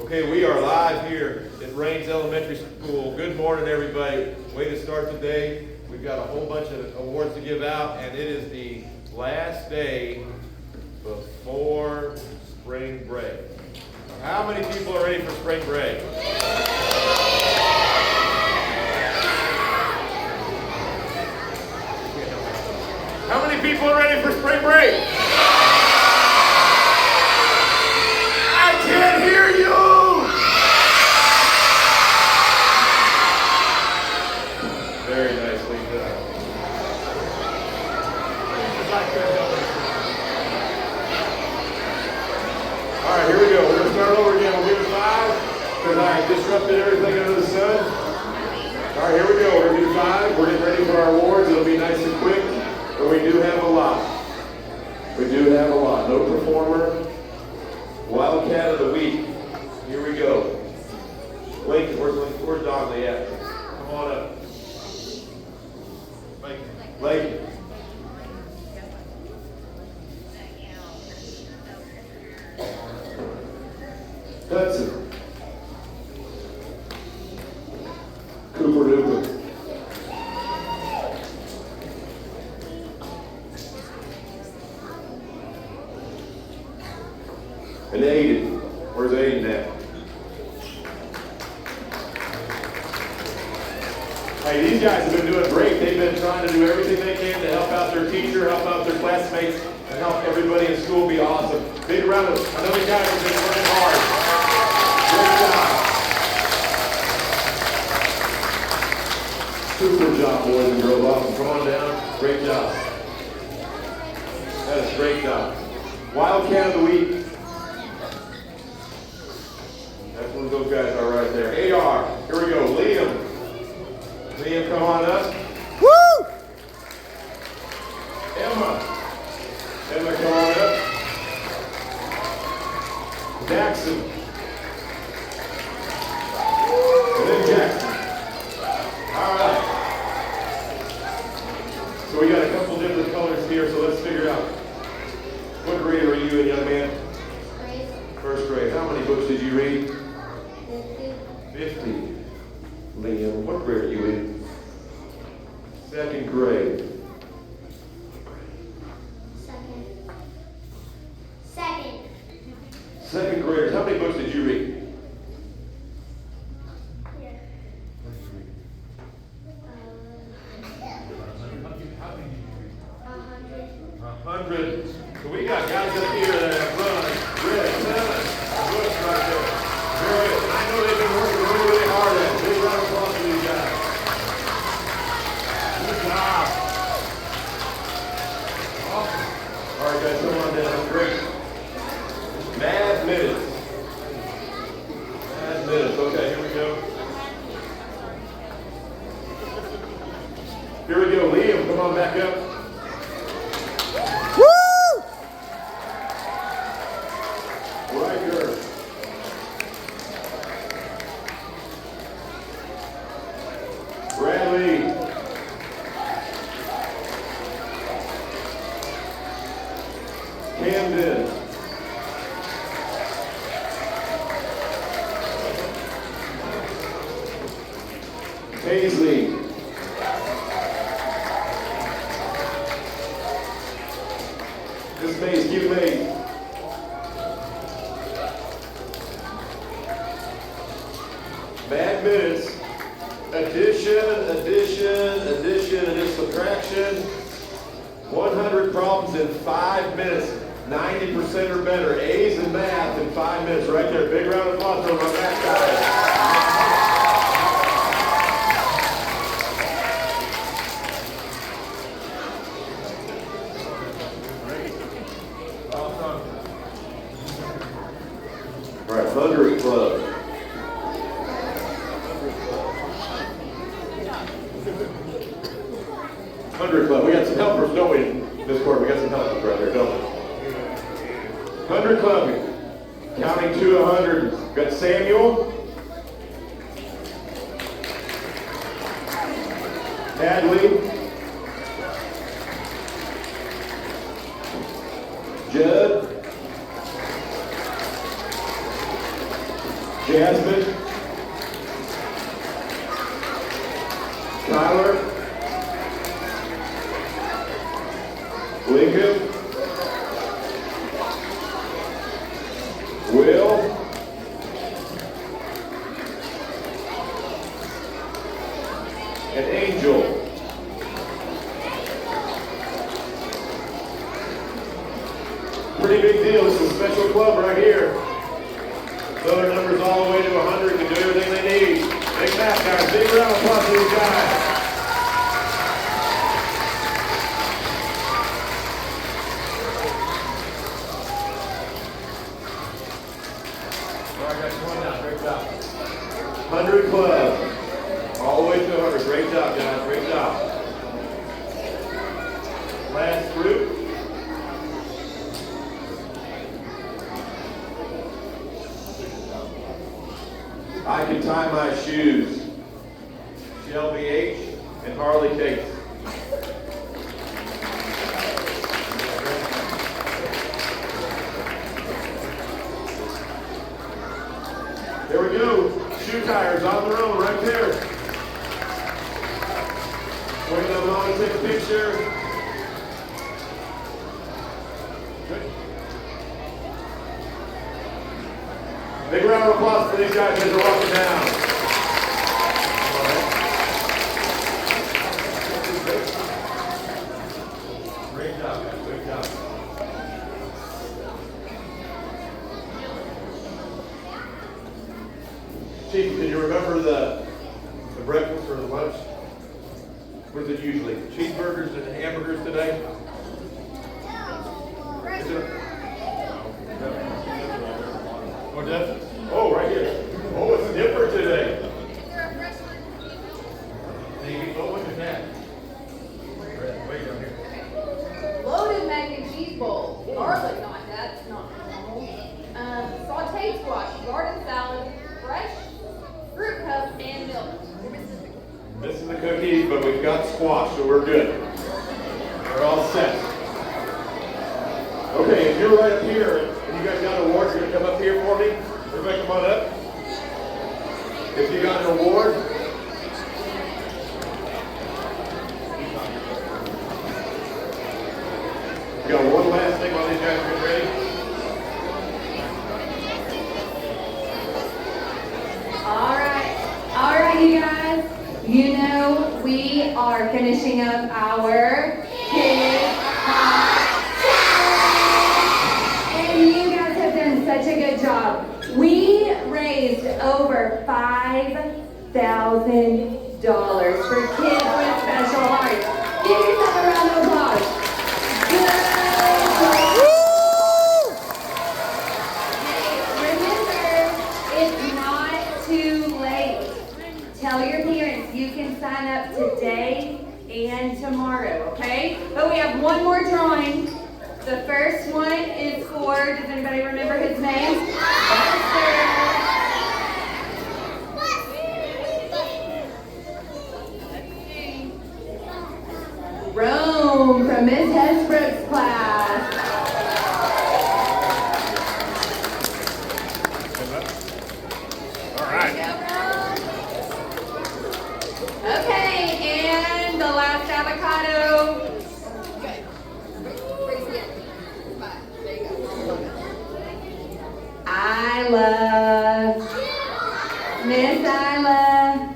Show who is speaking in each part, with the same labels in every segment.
Speaker 1: Okay, we are live here at Rains Elementary School. Good morning, everybody. Way to start the day. We've got a whole bunch of awards to give out, and it is the last day before spring break. How many people are ready for spring break? How many people are ready for spring break? I can't hear you! Very nicely done. All right, here we go. We're going to start over again. We'll give it 5 because I disrupted everything under the sun. All right, here we go. We're going to do 5. We're getting ready for our awards. It'll be nice and quick, but we do have a lot. We do have a lot. No performer. Wildcat of the week. Here we go. Lincoln, where's Donnelly at? Come on up. Lincoln. Hudson. Cooper Duper. And Aiden. Where's Aiden at? Hey, these guys have been doing great. They've been trying to do everything they can to help out their teacher, help out their classmates, and help everybody in school be awesome. Big round of, I know these guys have been working hard. Great job. Super job, boys and girls. Awesome. Come on down. Great job. That is a great job. Wildcat of the week. That's one of those guys are right there. AR. Here we go. Liam. Liam, come on up.
Speaker 2: Woo!
Speaker 1: Emma. Emma, come on up. Jackson. And then Jackson. All right. So we got a couple different colors here, so let's figure out. What grade are you in, young man? First grade. How many books did you read? 50. Liam, what grade are you in? Second grade. Second graders, how many books did you read? 100. So we got guys up here that have run red, 7 books right there. Very good. I know they've been working really, really hard at it. Big round of applause for these guys. Good job. Awesome. All right, guys, come on down. Great. Mad minutes. Mad minutes. Okay, here we go. Here we go. Liam, come on back up.
Speaker 2: Woo!
Speaker 1: Riker. Bradley. Camden. Paisley. This Mays, keep Mays. Bad minutes. Addition, and then subtraction. 100 problems in 5 minutes. 90% or better. A's in math in 5 minutes. Right there. Big round of applause for my math guys. All right, 100 Club. 100 Club. We got some helpers, don't we, Miss Court? We got some helpers right there, don't we? 100 Club. Counting to 100. Got Samuel. Hadley. Judd. Jasmine, Tyler, Lincoln, Will, and Angel. Pretty big deal. This is a special club right here. Fill their numbers all the way to 100 to do everything they need. Big math, guys. Big round of applause for these guys. All right, guys, come on down. Great job. 100 club. All the way to 100. Great job, guys. Great job. Last group. I can tie my shoes. Shelby H. and Harley Case. There we go. Shoe tires on their own right there. Wait a moment, take a picture. Good. Big round of applause for these guys as they're walking down. Great job, guys. Great job. Chief, can you remember the breakfast or the lunch? What is it usually? Cheeseburgers and hamburgers today? Is it oh, that's, oh, right here. Oh, it's different today. Oh, look at that. Way down here.
Speaker 2: Loaded mac and cheese bowl. Garlic knot, that's not normal. Sauteed squash, garden salad, fresh fruit cup, and milk.
Speaker 1: Missing the cookies, but we've got squash, so we're good. We're all set. Okay, if you're right up here and you guys got an award, you're gonna come up here for me. Everybody come on up. If you got an award, we got one last thing while these guys get ready.
Speaker 2: All right, you guys. You know we are finishing up our Kid Pop Challenge, and you guys have done such a good job. We raised over $5,000 for kids with special hearts. Give yourself a round of applause. Good job. Remember, it's not too late. Tell your parents you can sign up today and tomorrow, okay? But we have one more drawing. The first one is for, does anybody remember his name? Buster. Rome from Miss Hesbrook's class.
Speaker 1: All right.
Speaker 2: Okay, and the last avocado. Isla. Miss Isla.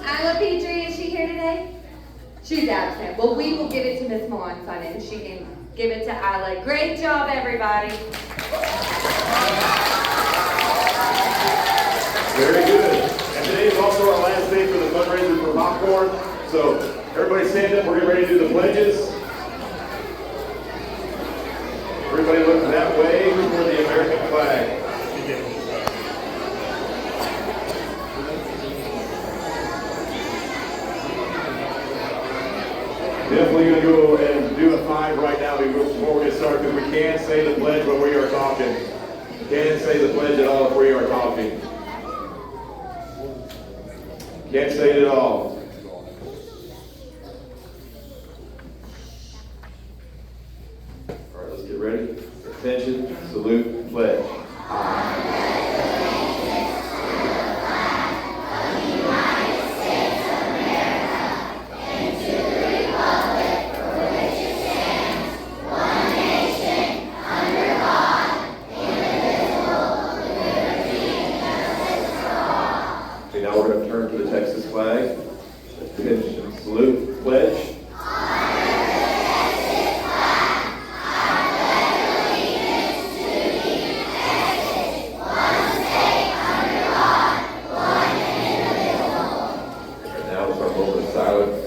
Speaker 2: Isla Petrie, is she here today? She's absent. Well, we will give it to Miss Milan Funnen, and she can give it to Isla. Great job, everybody.
Speaker 1: Very good. And today is also our last day for the fundraiser for popcorn. So everybody stand up. We're getting ready to do the pledges. Everybody look that way for the American flag. Definitely going to go and do a 5 right now before we get started, because we can't say the pledge when we are talking. Can't say the pledge at all if we are talking. Can't say it at all. All right, let's get ready. Attention, salute, pledge. I we're going to turn to the Texas flag, attention, salute, pledge. And now it's our moment of silence.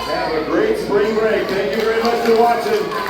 Speaker 1: Have a great spring break. Thank you very much for watching.